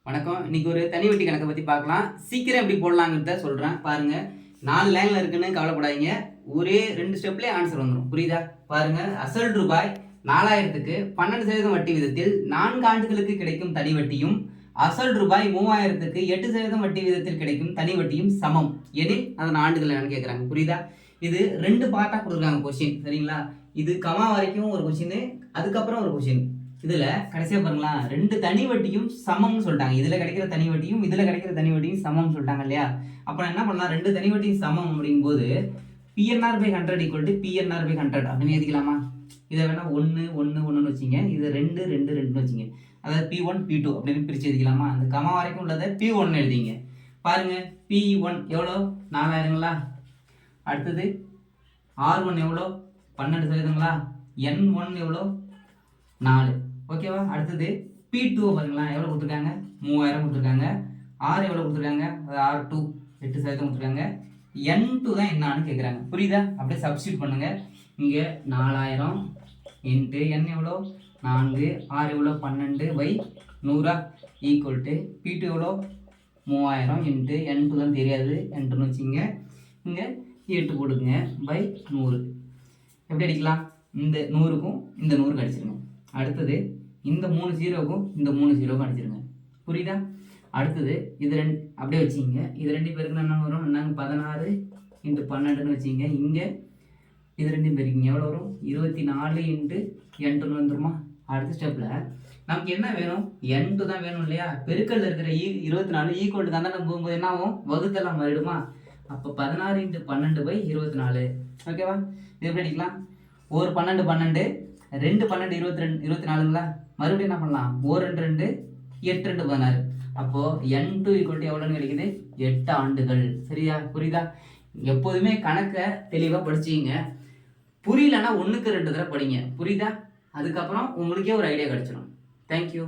வணக்கம். இன்னைக்கு ஒரு தனி வட்டி கணக்கை பற்றி பார்க்கலாம். சீக்கிரம் எப்படி போடலாங்கிறத சொல்கிறேன் பாருங்க. 4 லைனில் இருக்குன்னு கவலைப்படாதீங்க. ஒரே 2 ஸ்டெப்லேயே ஆன்சர் வந்துடும். புரியுதா? பாருங்க. அசல் ரூபாய் 4000க்கு 12% வட்டி விதத்தில் 4 ஆண்டுகளுக்கு கிடைக்கும் தனி வட்டியும், அசல் ரூபாய் 3000க்கு 8% வட்டி விதத்தில் கிடைக்கும் தனி வட்டியும் சமம் எனில் அதன் ஆண்டுகள் என்னன்னு கேட்குறாங்க. புரியுதா? இது 2 பார்ட்டாக கொடுக்குறாங்க கொஸ்டின். சரிங்களா? இது கமா வரைக்கும் ஒரு கொஸ்டின், அதுக்கப்புறம் ஒரு கொஸ்டின். இதுல கடைசியா பாருங்களா, 2 தனி வட்டியும் சமம்னு சொல்லிட்டாங்க. இதுல கிடைக்கிற தனி வட்டியும் இதுல கிடைக்கிற தனி வட்டியும் சமம்னு சொல்லிட்டாங்க இல்லையா? அப்புறம் என்ன பண்ணலாம், 2 தனி வட்டியும் சமம் அப்படிங்கும்போது PNR/100 = PNR/100 அப்படின்னு எழுதிக்கலாமா? இதை வேணா 1 1 1ன்னு வச்சுங்க. இது 2 2 2ன்னு வச்சுங்க. அதாவது P1 P2 அப்படின்னு பிரிச்சு எழுதிக்கலாமா? அந்த கமா வரைக்கும் உள்ளதை P1 எழுதிங்க. பாருங்க, P1 எவ்வளோ? 4000ங்களா? அடுத்தது R1 எவ்வளோ? 12%ங்களா? N1 எவ்வளோ? 4. ஓகேவா? அடுத்தது P2 பாருங்களா, எவ்வளோ கொடுத்துருக்காங்க? 3000 கொடுத்துருக்காங்க. R எவ்வளோ கொடுத்துருக்காங்க? அது R2 8% கொடுத்துருக்காங்க. N2 தான் என்னான்னு கேட்குறாங்க. புரியுதா? அப்படியே சப்ஸ்டியூட் பண்ணுங்க. இங்கே 4000 இன்ட்டு N எவ்வளோ? 4, R எவ்வளோ? 12/100 ஈக்குவல் டு P2 எவ்வளோ? 3000 இன்ட்டு N2 தான் தெரியாது, N2ன்னு வச்சுங்க. இங்கே 8 போட்டுக்குங்க பை 100. எப்படி அடிக்கலாம்? இந்த 100க்கும் இந்த 100க்கும் அடிச்சிருங்க. அடுத்தது இந்த 3 0க்கும் இந்த 3 0க்கும் அடிச்சிருங்க. புரியுதா? அடுத்தது இது 2 அப்படியே வச்சுங்க. இது 2 பேருக்கு என்ன வரும்? என்னங்க 16 இன்ட்டு 12ன்னு வச்சுங்க. இங்கே இது 2 பேருக்குங்க எவ்வளோ வரும்? 24 இன்ட்டு N2ன்னு வந்துருமா? அடுத்த ஸ்டெப்பில் நமக்கு என்ன வேணும்? N2 தான் வேணும் இல்லையா? பெருக்கல்ல இருக்கிற 24 ஈக்குவல் டு தான் போகும்போது என்ன ஆகும்? வகுத்தெல்லாம் மாறிடுமா? அப்போ 16 இன்ட்டு 12/24. ஓகேவா? இது எப்படி அடிக்கலாம்? ஒரு 12 12, 2 12 22 24ங்களா? மறுபடியும் என்ன பண்ணலாம்? 1 2 2 8 2 16. அப்போ N2 = எவ்வளோன்னு கிடைக்குது? 8 ஆண்டுகள். சரியா? புரியுதா? எப்போதுமே கணக்கை தெளிவாக படிச்சிங்க. புரியலன்னா 1க்கு 2 தடவை படிங்க. புரியுதா? அதுக்கப்புறம் உங்களுக்கே ஒரு ஐடியா கிடைச்சிடும். தேங்க்யூ.